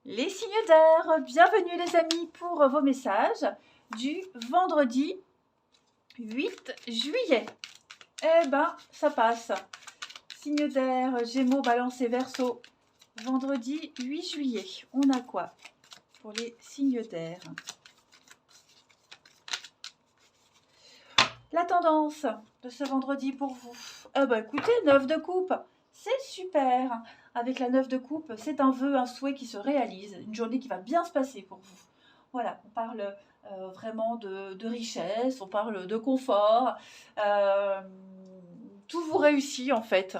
Les signes d'air, bienvenue les amis pour vos messages du vendredi 8 juillet. Eh ben, ça passe. Signe d'air, Gémeaux, Balance et Verseau, vendredi 8 juillet. On a quoi pour les signes d'air? La tendance de ce vendredi pour vous. Eh ben, écoutez, 9 de coupe, c'est super. Avec la 9 de coupe, c'est un vœu, un souhait qui se réalise. Une journée qui va bien se passer pour vous. Voilà, on parle vraiment de richesse, on parle de confort. Tout vous réussit en fait.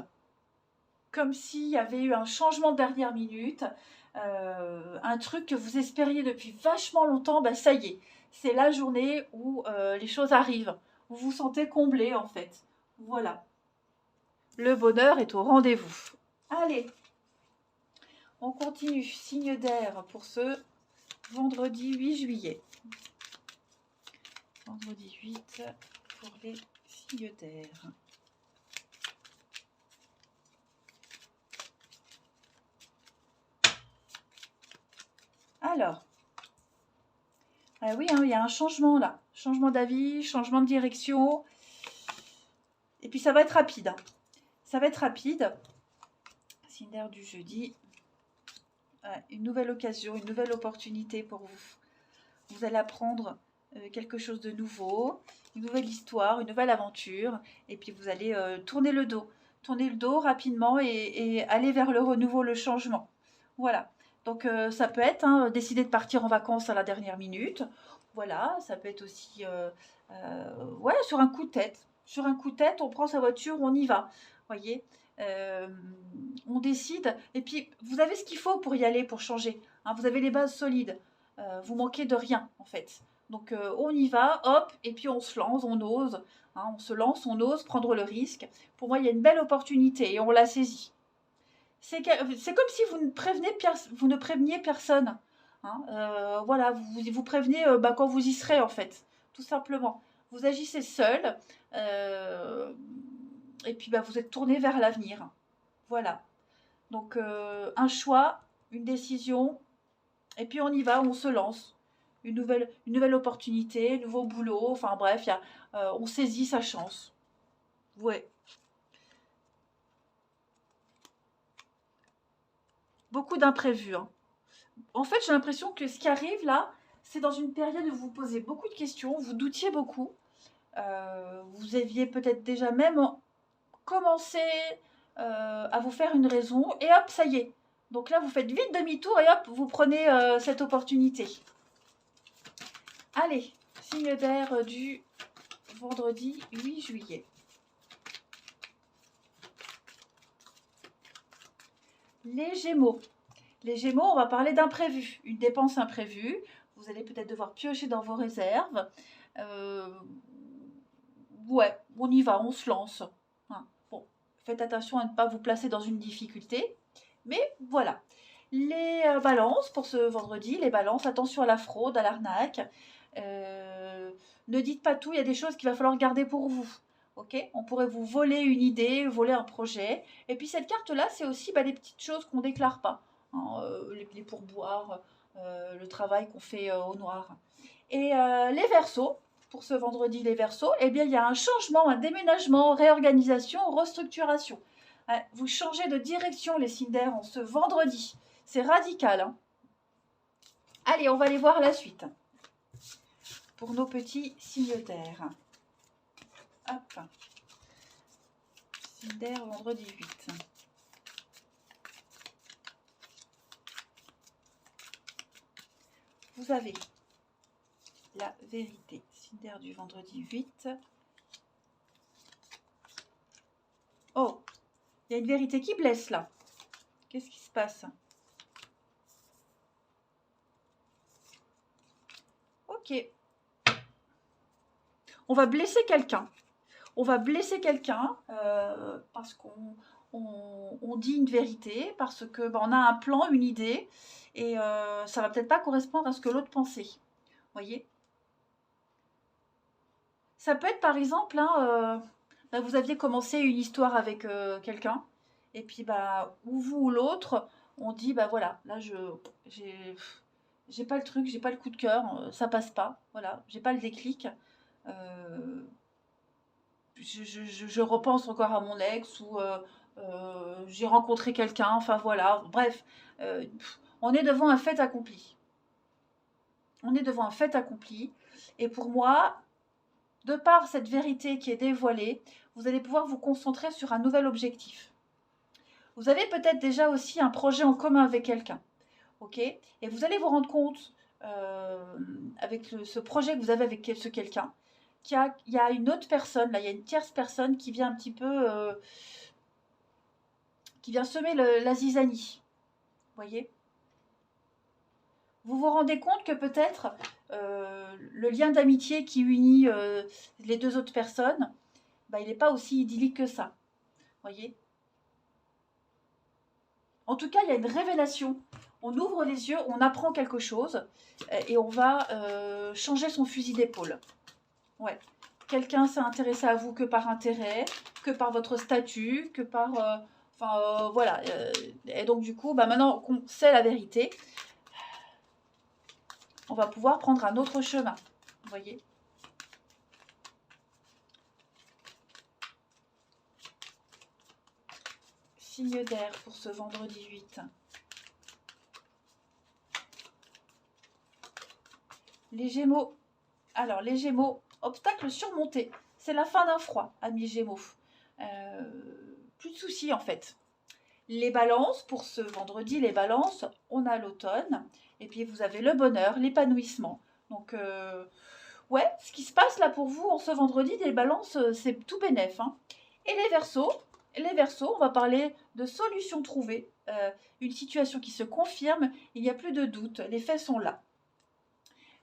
Comme s'il y avait eu un changement de dernière minute. Un truc que vous espériez depuis vachement longtemps, ben ça y est. C'est la journée où les choses arrivent. Vous vous sentez comblé en fait. Voilà. Le bonheur est au rendez-vous. Allez, on continue. Signe d'air pour ce vendredi 8 juillet. Vendredi 8 pour les signes d'air. Alors, ah oui, hein, il y a un changement là. Changement d'avis, changement de direction. Et puis ça va être rapide. Hein. Ça va être rapide. Signe d'air du jeudi. Une nouvelle occasion, une nouvelle opportunité pour vous. Vous allez apprendre quelque chose de nouveau, une nouvelle histoire, une nouvelle aventure. Et puis vous allez tourner le dos. Tourner le dos rapidement et aller vers le renouveau, le changement. Voilà. Donc ça peut être décider de partir en vacances à la dernière minute. Voilà, ça peut être aussi ouais, sur un coup de tête. Sur un coup de tête, on prend sa voiture, on y va. Voyez, on décide. Et puis, vous avez ce qu'il faut pour y aller, pour changer. Hein, vous avez les bases solides. Vous manquez de rien, en fait. Donc, on y va, hop, et puis on se lance, on ose. Hein, on se lance, on ose prendre le risque. Pour moi, il y a une belle opportunité et on la saisit. C'est comme si vous ne préveniez personne. Hein, voilà, vous prévenez quand vous y serez, en fait, tout simplement. Vous agissez seul, et puis vous êtes tourné vers l'avenir. Voilà. Donc, un choix, une décision, et puis on y va, on se lance. Une nouvelle opportunité, un nouveau boulot, enfin bref, on saisit sa chance. Ouais. Beaucoup d'imprévus. Hein. En fait, j'ai l'impression que ce qui arrive là, c'est dans une période où vous vous posez beaucoup de questions, vous doutiez beaucoup. Vous aviez peut-être déjà même commencé à vous faire une raison, et hop, ça y est. Donc là, vous faites vite demi-tour et hop, vous prenez cette opportunité. Allez, signe d'air du vendredi 8 juillet. Les Gémeaux. Les Gémeaux, on va parler d'imprévu, une dépense imprévue. Vous allez peut-être devoir piocher dans vos réserves. Ouais, on y va, on se lance. Hein. Bon, faites attention à ne pas vous placer dans une difficulté. Mais voilà. Les balances pour ce vendredi, les balances, attention à la fraude, à l'arnaque. Ne dites pas tout, il y a des choses qu'il va falloir garder pour vous. Ok, on pourrait vous voler une idée, voler un projet. Et puis cette carte-là, c'est aussi les petites choses qu'on ne déclare pas. Hein, les pourboires, le travail qu'on fait au noir. Et les Verseaux, pour ce vendredi, les Verseaux, eh bien, il y a un changement, un déménagement, réorganisation, restructuration. Vous changez de direction, les signes d'air, en ce vendredi. C'est radical. Hein. Allez, on va aller voir la suite. Pour nos petits signes d'air. Hop. Signe d'air, vendredi 8. Vous avez la vérité. Signe d'air du vendredi 8. Oh, il y a une vérité qui blesse là. Qu'est-ce qui se passe? Ok. On va blesser quelqu'un. On va blesser quelqu'un parce qu'on dit une vérité, parce que on a un plan, une idée, et ça va peut-être pas correspondre à ce que l'autre pensait. Voyez? Ça peut être par exemple, vous aviez commencé une histoire avec quelqu'un, et puis ou vous ou l'autre, on dit, bah voilà, là, j'ai pas le truc, j'ai pas le coup de cœur, ça passe pas, voilà, j'ai pas le déclic. Euh, je repense encore à mon ex ou j'ai rencontré quelqu'un, enfin voilà, bref, on est devant un fait accompli. On est devant un fait accompli. Et pour moi, de par cette vérité qui est dévoilée, vous allez pouvoir vous concentrer sur un nouvel objectif. Vous avez peut-être déjà aussi un projet en commun avec quelqu'un, ok? Et vous allez vous rendre compte, avec ce projet que vous avez avec ce quelqu'un, il y a une autre personne, là, il y a une tierce personne qui vient un petit peu, qui vient semer la zizanie, voyez? Vous vous rendez compte que peut-être le lien d'amitié qui unit les deux autres personnes, bah, il n'est pas aussi idyllique que ça, voyez? En tout cas, il y a une révélation. On ouvre les yeux, on apprend quelque chose et on va changer son fusil d'épaule. Ouais. Quelqu'un s'est intéressé à vous que par intérêt, que par votre statut, que par... voilà. Et donc, du coup, bah, maintenant qu'on sait la vérité, on va pouvoir prendre un autre chemin. Vous voyez? Signe d'air pour ce vendredi 8. Les Gémeaux. Alors, les Gémeaux, obstacle surmonté. C'est la fin d'un froid, amis Gémeaux. Plus de soucis, en fait. Les balances, pour ce vendredi, les balances, on a l'automne. Et puis, vous avez le bonheur, l'épanouissement. Donc, ouais, ce qui se passe là pour vous en ce vendredi, les balances, c'est tout bénef. Hein. Et les Verseaux, on va parler de solutions trouvées. Une situation qui se confirme, il n'y a plus de doute, les faits sont là.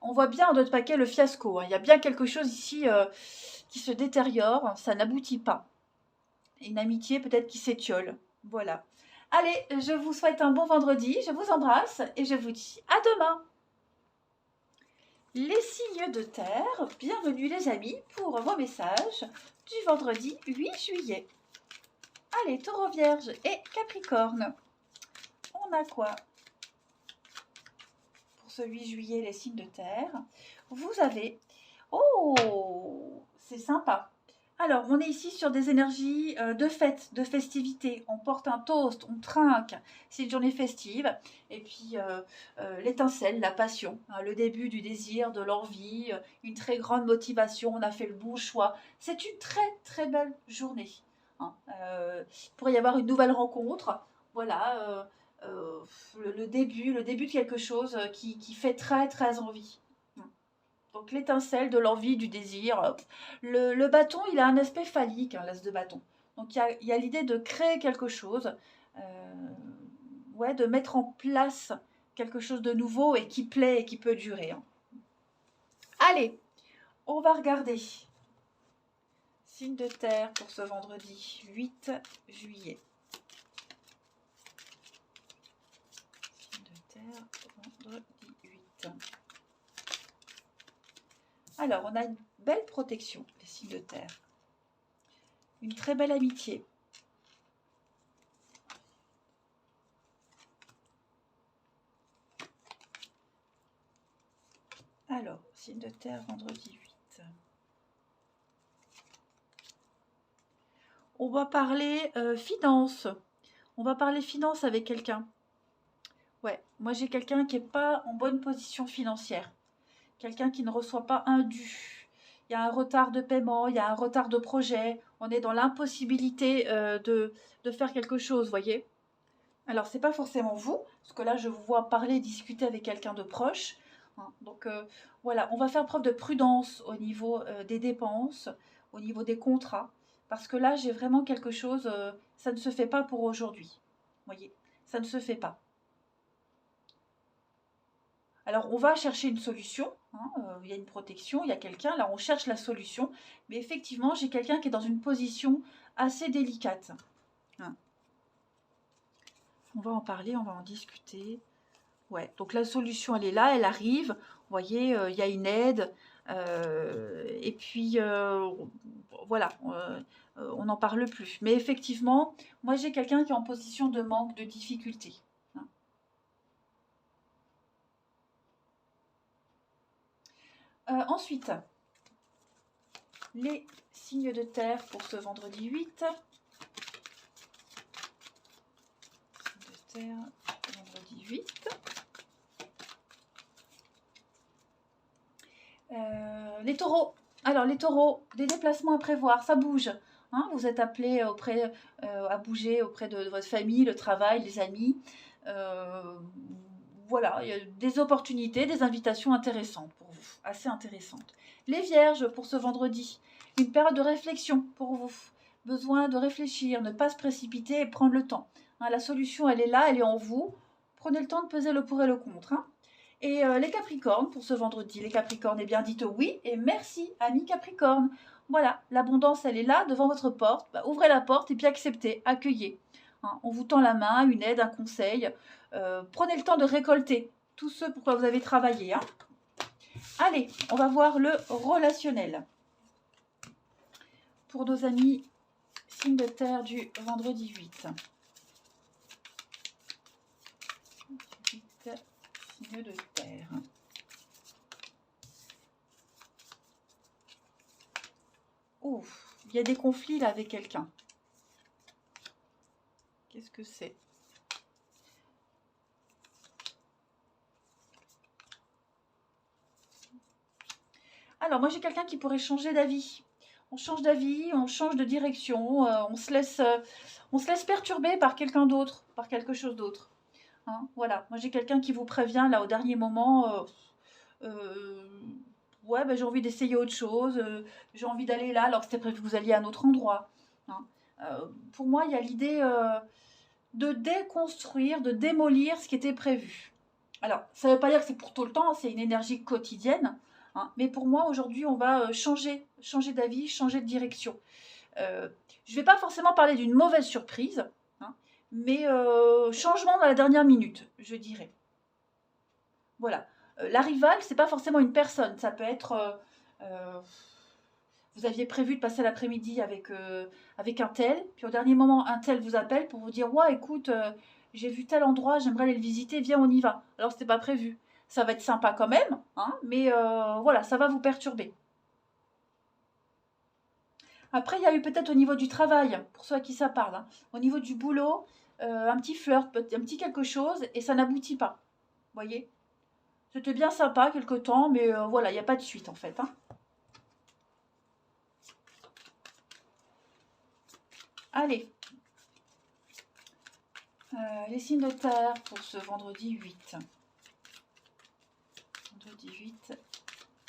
On voit bien en notre paquet le fiasco. Hein. Il y a bien quelque chose ici qui se détériore, ça n'aboutit pas. Une amitié peut-être qui s'étiole. Voilà. Allez, je vous souhaite un bon vendredi, je vous embrasse et je vous dis à demain. Les signes de terre, bienvenue les amis pour vos messages du vendredi 8 juillet. Allez, Taureau Vierge et Capricorne. On a quoi pour ce 8 juillet, les signes de terre? Vous avez... Oh, c'est sympa. Alors, on est ici sur des énergies de fête, de festivité. On porte un toast, on trinque. C'est une journée festive. Et puis, l'étincelle, la passion, hein, le début du désir, de l'envie, une très grande motivation. On a fait le bon choix. C'est une très, très belle journée. Hein. Il pourrait y avoir une nouvelle rencontre. Voilà, le début de quelque chose qui fait très, très envie. Donc l'étincelle de l'envie, du désir. Le bâton, il a un aspect phallique, hein, l'as de bâton. Donc il y a l'idée de créer quelque chose, ouais, de mettre en place quelque chose de nouveau et qui plaît et qui peut durer. Hein. Allez, on va regarder. Signe de terre pour ce vendredi 8 juillet. Signe de terre, vendredi 8. Alors, on a une belle protection, les signes de terre. Une très belle amitié. Alors, signe de terre, vendredi 8. On va parler finance. On va parler finance avec quelqu'un. Ouais, moi j'ai quelqu'un qui n'est pas en bonne position financière. Quelqu'un qui ne reçoit pas un dû. Il y a un retard de paiement, il y a un retard de projet. On est dans l'impossibilité de faire quelque chose, voyez. Alors, c'est pas forcément vous, parce que là, je vous vois parler, discuter avec quelqu'un de proche. Hein. Donc, voilà, on va faire preuve de prudence au niveau des dépenses, au niveau des contrats, parce que là, j'ai vraiment quelque chose, ça ne se fait pas pour aujourd'hui. Voyez, ça ne se fait pas. Alors, on va chercher une solution. Hein, il y a une protection, il y a quelqu'un. Là, on cherche la solution. Mais effectivement, j'ai quelqu'un qui est dans une position assez délicate. Hein. On va en parler, on va en discuter. Ouais, donc la solution, elle est là, elle arrive. Vous voyez, il y a une aide. Et puis, voilà, on n'en parle plus. Mais effectivement, moi, j'ai quelqu'un qui est en position de manque, de difficulté. Hein. Ensuite, les signes de terre pour ce vendredi 8. Signes de terre, vendredi 8. Les taureaux. Alors, les taureaux, des déplacements à prévoir, ça bouge. Hein, vous êtes appelés à bouger auprès de votre famille, le travail, les amis. Voilà, il y a des opportunités, des invitations intéressantes pour vous, assez intéressantes. Les vierges, pour ce vendredi, une période de réflexion pour vous. Besoin de réfléchir, ne pas se précipiter et prendre le temps. Hein, la solution, elle est là, elle est en vous. Prenez le temps de peser le pour et le contre. Hein. Et les Capricornes, pour ce vendredi, les Capricornes, eh bien dites oui et merci, amis Capricorne. Voilà, l'abondance, elle est là, devant votre porte. Bah, ouvrez la porte et puis acceptez, accueillez. Hein, on vous tend la main, une aide, un conseil. Prenez le temps de récolter tout ce pour quoi vous avez travaillé. Hein. Allez, on va voir le relationnel. Pour nos amis signes de terre du vendredi 8. Signes de terre. Ouf, il y a des conflits là avec quelqu'un. Qu'est-ce que c'est? Alors, moi, j'ai quelqu'un qui pourrait changer d'avis. On change d'avis, on change de direction, on se laisse perturber par quelqu'un d'autre, par quelque chose d'autre. Hein, voilà, moi, j'ai quelqu'un qui vous prévient, là, au dernier moment, ouais, ben, j'ai envie d'essayer autre chose, j'ai envie d'aller là, alors que c'était prévu que vous alliez à un autre endroit. Hein. Pour moi, il y a l'idée de déconstruire, de démolir ce qui était prévu. Alors, ça ne veut pas dire que c'est pour tout le temps, c'est une énergie quotidienne. Hein, mais pour moi, aujourd'hui, on va changer d'avis, changer de direction. Je ne vais pas forcément parler d'une mauvaise surprise, hein, mais changement dans la dernière minute, je dirais. Voilà. La rivale, c'est pas forcément une personne. Ça peut être... vous aviez prévu de passer l'après-midi avec un tel, puis au dernier moment, un tel vous appelle pour vous dire « Ouais, écoute, j'ai vu tel endroit, j'aimerais aller le visiter, viens, on y va. » Alors, c'était pas prévu. Ça va être sympa quand même, hein, mais voilà, ça va vous perturber. Après, il y a eu peut-être au niveau du travail, pour ceux à qui ça parle, hein, au niveau du boulot, un petit flirt, un petit quelque chose, et ça n'aboutit pas. Vous voyez? C'était bien sympa quelque temps, mais voilà, il n'y a pas de suite en fait. Hein. Allez. Les signes de terre pour ce vendredi 8. Vendredi 8,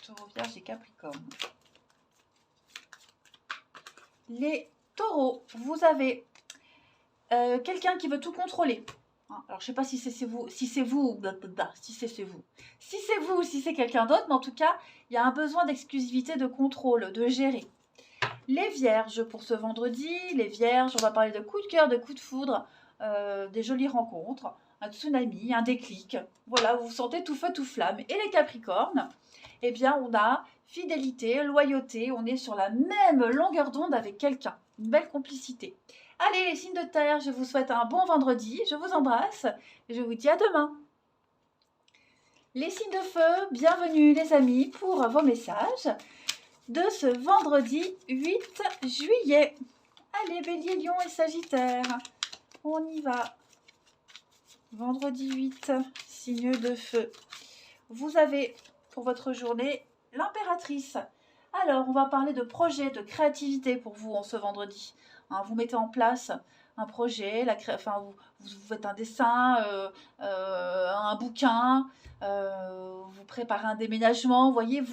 Taureau, Vierge et Capricorne. Les taureaux, vous avez quelqu'un qui veut tout contrôler. Hein, alors, je ne sais pas si c'est vous, si c'est vous, si c'est vous. Si c'est vous ou si c'est quelqu'un d'autre, mais en tout cas, il y a un besoin d'exclusivité, de contrôle, de gérer. Les vierges pour ce vendredi, les vierges, on va parler de coup de cœur, de coup de foudre, des jolies rencontres, un tsunami, un déclic. Voilà, vous vous sentez tout feu, tout flamme. Et les capricornes, eh bien, on a fidélité, loyauté, on est sur la même longueur d'onde avec quelqu'un. Une belle complicité. Allez, les signes de terre, je vous souhaite un bon vendredi, je vous embrasse et je vous dis à demain. Les signes de feu, bienvenue les amis pour vos messages de ce vendredi 8 juillet. Allez, Bélier, Lion et Sagittaire, on y va. Vendredi 8, signe de feu. Vous avez pour votre journée l'impératrice. Alors, on va parler de projet, de créativité pour vous en ce vendredi. Hein, vous mettez en place un projet, vous faites un dessin, un bouquin, vous préparez un déménagement. Vous voyez,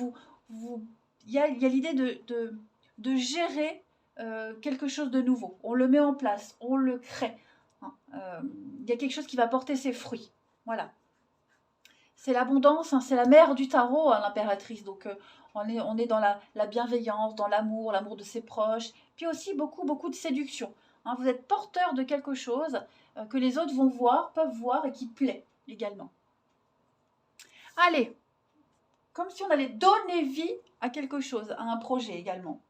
il y a l'idée de gérer quelque chose de nouveau. On le met en place, on le crée. Hein, il y a quelque chose qui va porter ses fruits. Voilà. C'est l'abondance, hein, c'est la mère du tarot, hein, l'impératrice. Donc, on est dans la bienveillance, dans l'amour, l'amour de ses proches. Puis aussi beaucoup de séduction. Hein, vous êtes porteur de quelque chose que les autres vont voir, peuvent voir et qui plaît également. Allez, comme si on allait donner vie à quelque chose, à un projet également.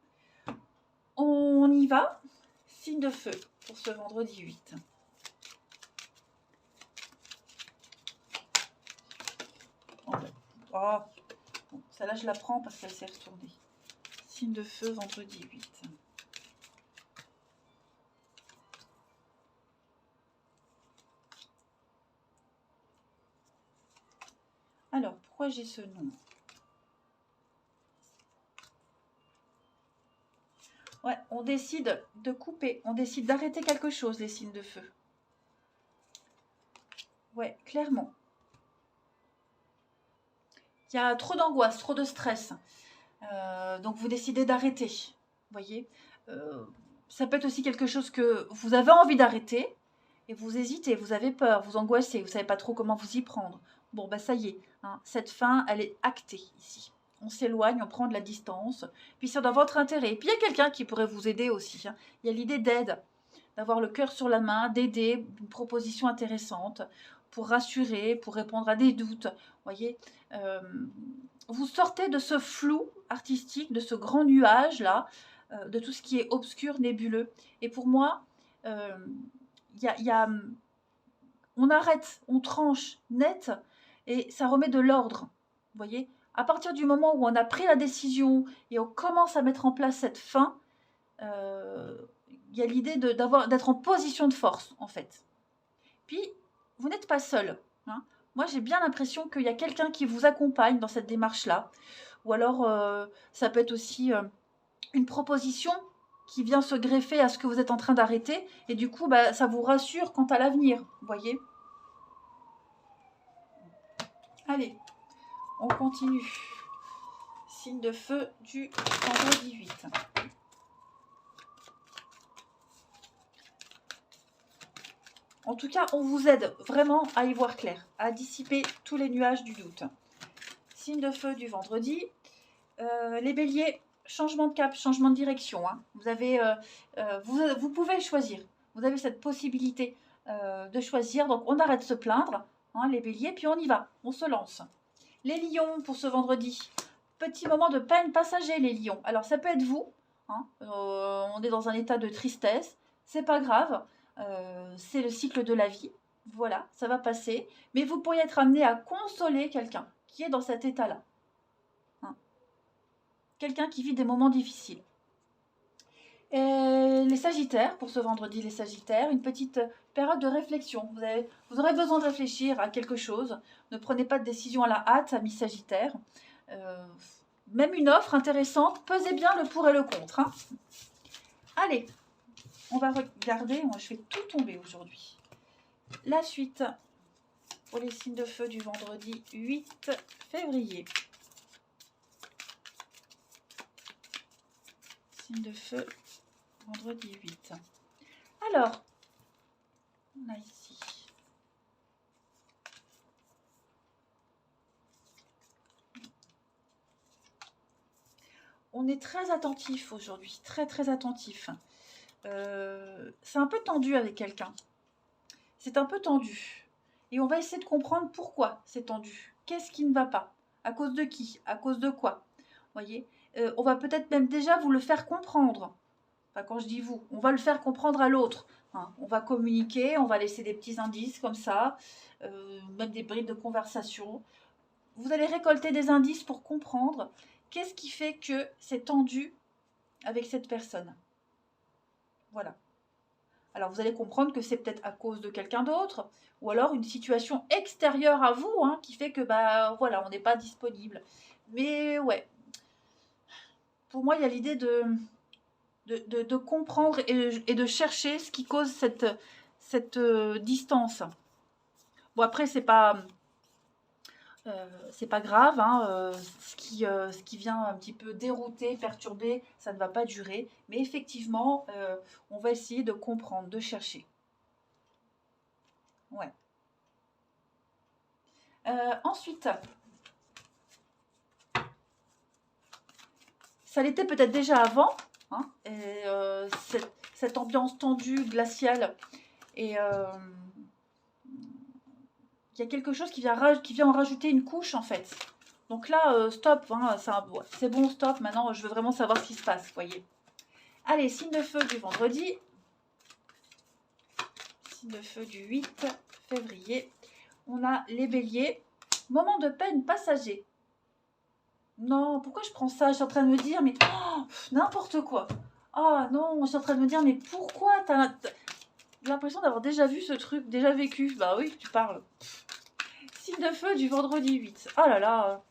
On y va. Signe de feu pour ce vendredi 8. Oh, Celle-là, je la prends parce qu'elle s'est retournée. Signe de feu, vendredi 8. Alors, pourquoi j'ai ce nom? Ouais, on décide de couper, on décide d'arrêter quelque chose, les signes de feu. Ouais, clairement. Il y a trop d'angoisse, trop de stress. Donc, vous décidez d'arrêter. Vous voyez, ça peut être aussi quelque chose que vous avez envie d'arrêter et vous hésitez, vous avez peur, vous angoissez, vous ne savez pas trop comment vous y prendre. Bon, bah ça y est, hein, cette fin, elle est actée ici. On s'éloigne, on prend de la distance, puis c'est dans votre intérêt. Et puis il y a quelqu'un qui pourrait vous aider aussi. Hein. Il y a l'idée d'aide, d'avoir le cœur sur la main, d'aider, une proposition intéressante pour rassurer, pour répondre à des doutes. Vous voyez, vous sortez de ce flou artistique, de ce grand nuage-là, de tout ce qui est obscur, nébuleux. Et pour moi, on arrête, on tranche net et ça remet de l'ordre. Vous voyez, à partir du moment où on a pris la décision et on commence à mettre en place cette fin, il y a l'idée d'être en position de force, en fait. Puis, vous n'êtes pas seul. Hein. Moi, j'ai bien l'impression qu'il y a quelqu'un qui vous accompagne dans cette démarche-là. Ou alors, ça peut être aussi une proposition qui vient se greffer à ce que vous êtes en train d'arrêter. Et du coup, bah, ça vous rassure quant à l'avenir. Vous voyez ? Allez, on continue. Signe de feu du vendredi 8. En tout cas, on vous aide vraiment à y voir clair, à dissiper tous les nuages du doute. Signe de feu du vendredi. Les béliers, changement de cap, changement de direction. Hein. Vous pouvez choisir. Vous avez cette possibilité de choisir. Donc, on arrête de se plaindre, hein, les béliers, puis on y va. On se lance. Les lions, pour ce vendredi. Petit moment de peine passager, les lions. Alors, ça peut être vous. Hein, on est dans un état de tristesse. C'est pas grave. C'est le cycle de la vie. Voilà, ça va passer. Mais vous pourriez être amené à consoler quelqu'un qui est dans cet état-là. Hein. Quelqu'un qui vit des moments difficiles. Et les sagittaires, pour ce vendredi, les sagittaires, une petite période de réflexion. Vous aurez besoin de réfléchir à quelque chose. Ne prenez pas de décision à la hâte, amis sagittaires. Même une offre intéressante, pesez bien le pour et le contre. Hein. Allez, on va regarder, moi je vais tout tomber aujourd'hui. La suite pour les signes de feu du vendredi 8 février. Signe de feu, vendredi 8. Alors, on a ici. On est très attentif aujourd'hui, très très attentif. C'est un peu tendu avec quelqu'un. C'est un peu tendu. Et on va essayer de comprendre pourquoi c'est tendu. Qu'est-ce qui ne va pas? À cause de qui? À cause de quoi? Voyez, on va peut-être même déjà vous le faire comprendre. Enfin, quand je dis vous, on va le faire comprendre à l'autre. Hein. On va communiquer, on va laisser des petits indices comme ça, même des bribes de conversation. Vous allez récolter des indices pour comprendre qu'est-ce qui fait que c'est tendu avec cette personne. Voilà. Alors vous allez comprendre que c'est peut-être à cause de quelqu'un d'autre, ou alors une situation extérieure à vous, hein, qui fait que bah voilà, on n'est pas disponible. Mais ouais, pour moi, il y a l'idée de comprendre et de chercher ce qui cause cette distance. Bon, après, c'est pas grave, hein, ce qui vient un petit peu dérouter, perturber, ça ne va pas durer. Mais effectivement, on va essayer de comprendre, de chercher. Ouais. Ensuite, ça l'était peut-être déjà avant, hein, et, cette ambiance tendue, glaciale, et il y a quelque chose qui vient en rajouter une couche en fait. Donc là, stop, hein, c'est bon, stop, maintenant je veux vraiment savoir ce qui se passe, vous voyez. Allez, signe de feu du vendredi. Signe de feu du 8 février. On a les béliers. Moment de peine passager. Non, pourquoi je prends ça? Je suis en train de me dire, mais oh, n'importe quoi. Ah non, je suis en train de me dire, mais pourquoi j'ai l'impression d'avoir déjà vu ce truc, déjà vécu. Bah oui, tu parles. Signe de feu du vendredi 8. Ah là là.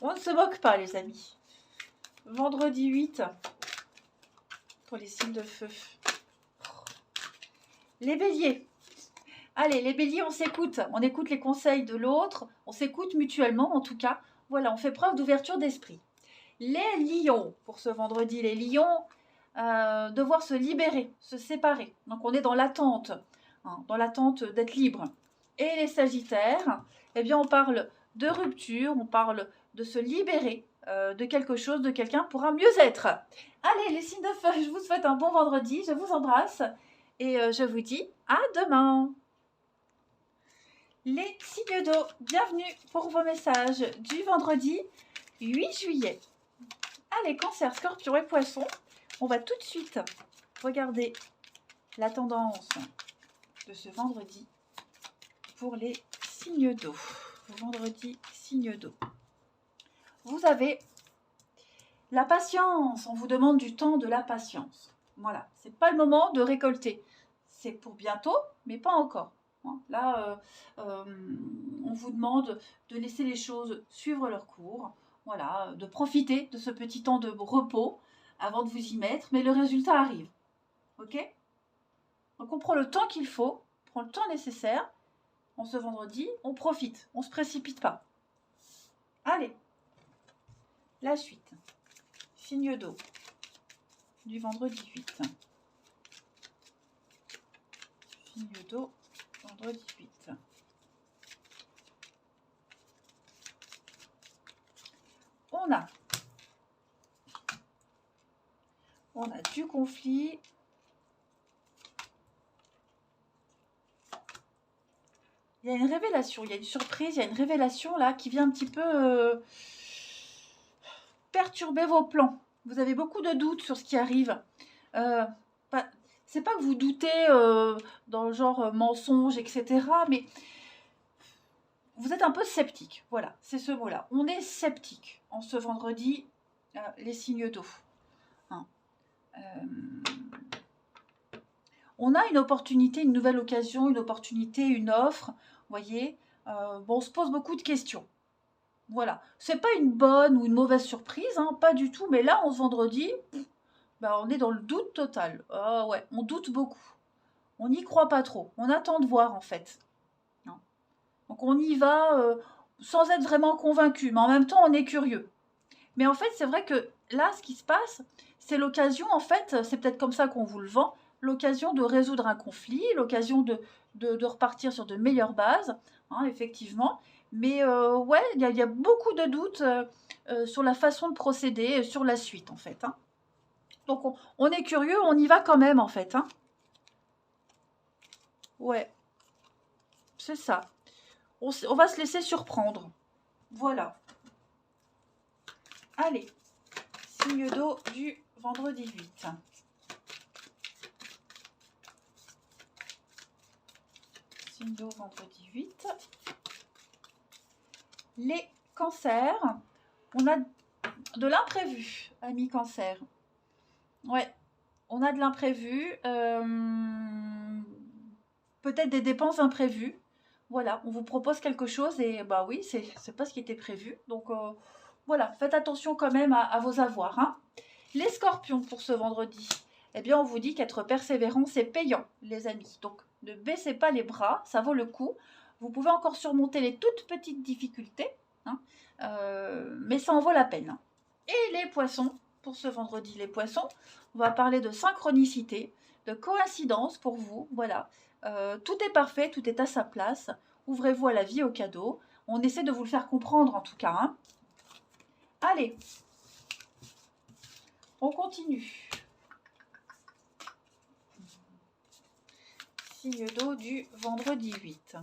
On ne se moque pas, les amis. Vendredi 8 pour les signes de feu. Les béliers. Allez, les béliers, on s'écoute. On écoute les conseils de l'autre. On s'écoute mutuellement, en tout cas. Voilà, on fait preuve d'ouverture d'esprit. Les lions, pour ce vendredi, les lions, devoir se libérer, se séparer. Donc, on est dans l'attente, hein, dans l'attente d'être libre. Et les sagittaires, eh bien, on parle de rupture, on parle de se libérer de quelque chose, de quelqu'un pour un mieux-être. Allez, les signes de feu, je vous souhaite un bon vendredi, je vous embrasse et je vous dis à demain. Les signes d'eau, bienvenue pour vos messages du vendredi 8 juillet. Allez, Cancer, Scorpion et Poisson, on va tout de suite regarder la tendance de ce vendredi pour les signes d'eau. Vendredi, signe d'eau. Vous avez la patience. On vous demande du temps, de la patience. Voilà, c'est pas le moment de récolter. C'est pour bientôt, mais pas encore. Là, on vous demande de laisser les choses suivre leur cours. Voilà, de profiter de ce petit temps de repos avant de vous y mettre, mais le résultat arrive. Ok? Donc on prend le temps qu'il faut, on prend le temps nécessaire. En ce vendredi, on profite, on ne se précipite pas. Allez, la suite. Signe d'eau du vendredi 8. Signe d'eau, vendredi 8. On a du conflit. Il y a une révélation, il y a une surprise, il y a une révélation là qui vient un petit peu perturber vos plans. Vous avez beaucoup de doutes sur ce qui arrive. C'est pas que vous doutez dans le genre mensonge, etc. Mais vous êtes un peu sceptique. Voilà, c'est ce mot-là. On est sceptique en ce vendredi, les signes d'eau. Hein. On a une opportunité, une nouvelle occasion, une opportunité, une offre. Vous voyez, bon, on se pose beaucoup de questions. Voilà, c'est pas une bonne ou une mauvaise surprise, hein, pas du tout. Mais là, on se vendredi, ben, on est dans le doute total. Ah ouais, on doute beaucoup. On n'y croit pas trop. On attend de voir en fait. Non. Donc on y va sans être vraiment convaincu, mais en même temps, on est curieux. Mais en fait, c'est vrai que là, ce qui se passe, c'est l'occasion, en fait, c'est peut-être comme ça qu'on vous le vend, l'occasion de résoudre un conflit, l'occasion de repartir sur de meilleures bases, hein, effectivement. Mais ouais, il y a beaucoup de doutes sur la façon de procéder, sur la suite, en fait. Hein. Donc, on est curieux, on y va quand même, en fait. Hein. Ouais, c'est ça. On va se laisser surprendre. Voilà. Allez, signe d'eau du vendredi 8. Signe d'eau vendredi 8. Les cancers, on a de l'imprévu, amis cancer. Ouais, on a de l'imprévu, peut-être des dépenses imprévues. Voilà, on vous propose quelque chose et bah oui, c'est pas ce qui était prévu. Donc voilà, faites attention quand même à vos avoirs. Hein. Les scorpions pour ce vendredi, eh bien on vous dit qu'être persévérant, c'est payant, les amis. Donc ne baissez pas les bras, ça vaut le coup. Vous pouvez encore surmonter les toutes petites difficultés, hein, mais ça en vaut la peine. Et les poissons, pour ce vendredi, les poissons, on va parler de synchronicité, de coïncidence pour vous, voilà. Tout est parfait, tout est à sa place. Ouvrez-vous à la vie, au cadeau. On essaie de vous le faire comprendre en tout cas. Hein. Allez, on continue. Signe d'eau du vendredi 8.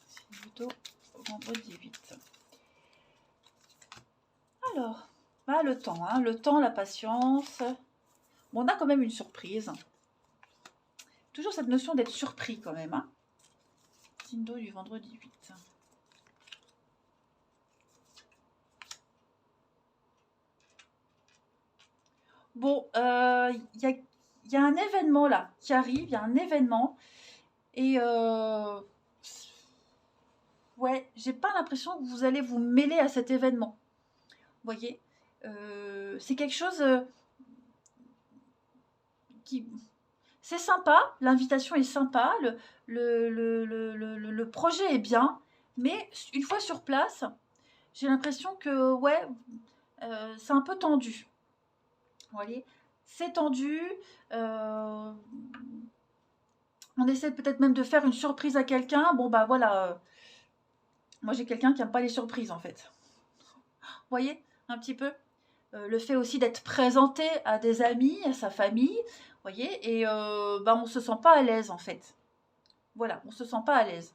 Signe d'eau vendredi 8. Alors, bah, le temps, hein, le temps, la patience. Bon, on a quand même une surprise. Toujours cette notion d'être surpris quand même. Hein. Signe d'eau du vendredi 8. Bon, y a un événement là qui arrive, il y a un événement. Et ouais, j'ai pas l'impression que vous allez vous mêler à cet événement. Vous voyez, c'est quelque chose qui... C'est sympa, l'invitation est sympa, le projet est bien, mais une fois sur place, j'ai l'impression que, ouais, c'est un peu tendu. Vous voyez, c'est tendu. On essaie peut-être même de faire une surprise à quelqu'un. Bon, bah voilà. Moi, j'ai quelqu'un qui n'aime pas les surprises, en fait. Vous voyez, un petit peu. Le fait aussi d'être présenté à des amis, à sa famille, vous voyez, et bah, on ne se sent pas à l'aise, en fait. Voilà, on ne se sent pas à l'aise.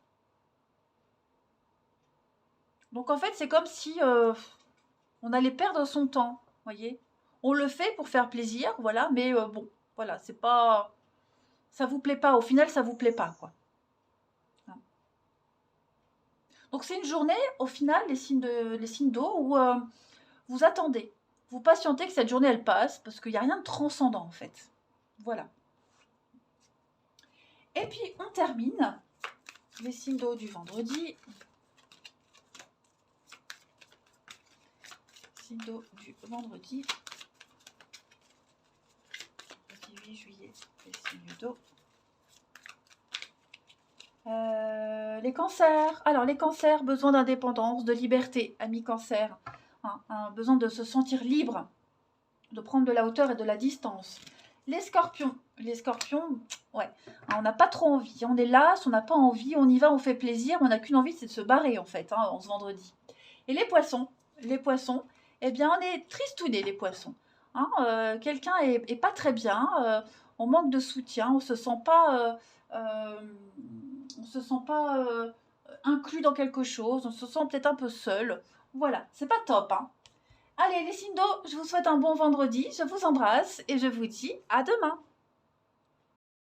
Donc, en fait, c'est comme si on allait perdre son temps, vous voyez. On le fait pour faire plaisir, voilà, mais bon, voilà, c'est pas... Ça vous plaît pas, au final, ça vous plaît pas, quoi. Donc, c'est une journée, au final, les signes d'eau, où vous attendez. Vous patientez que cette journée, elle passe, parce qu'il n'y a rien de transcendant, en fait. Voilà. Et puis, on termine les signes d'eau du vendredi. Signes d'eau du vendredi. 18 juillet, les signes d'eau. Les cancers. Alors, les cancers, besoin d'indépendance, de liberté, amis cancers. Besoin de se sentir libre, de prendre de la hauteur et de la distance. Les scorpions, ouais, on n'a pas trop envie, on est là, on n'a pas envie, on y va, on fait plaisir, on n'a qu'une envie, c'est de se barrer en fait, en ce vendredi. Et les poissons, eh bien on est tristounés les poissons. Quelqu'un est pas très bien, on manque de soutien, on se sent pas inclus dans quelque chose, on se sent peut-être un peu seul. Voilà, c'est pas top, hein. Allez, les signes d'eau, je vous souhaite un bon vendredi, je vous embrasse et je vous dis à demain.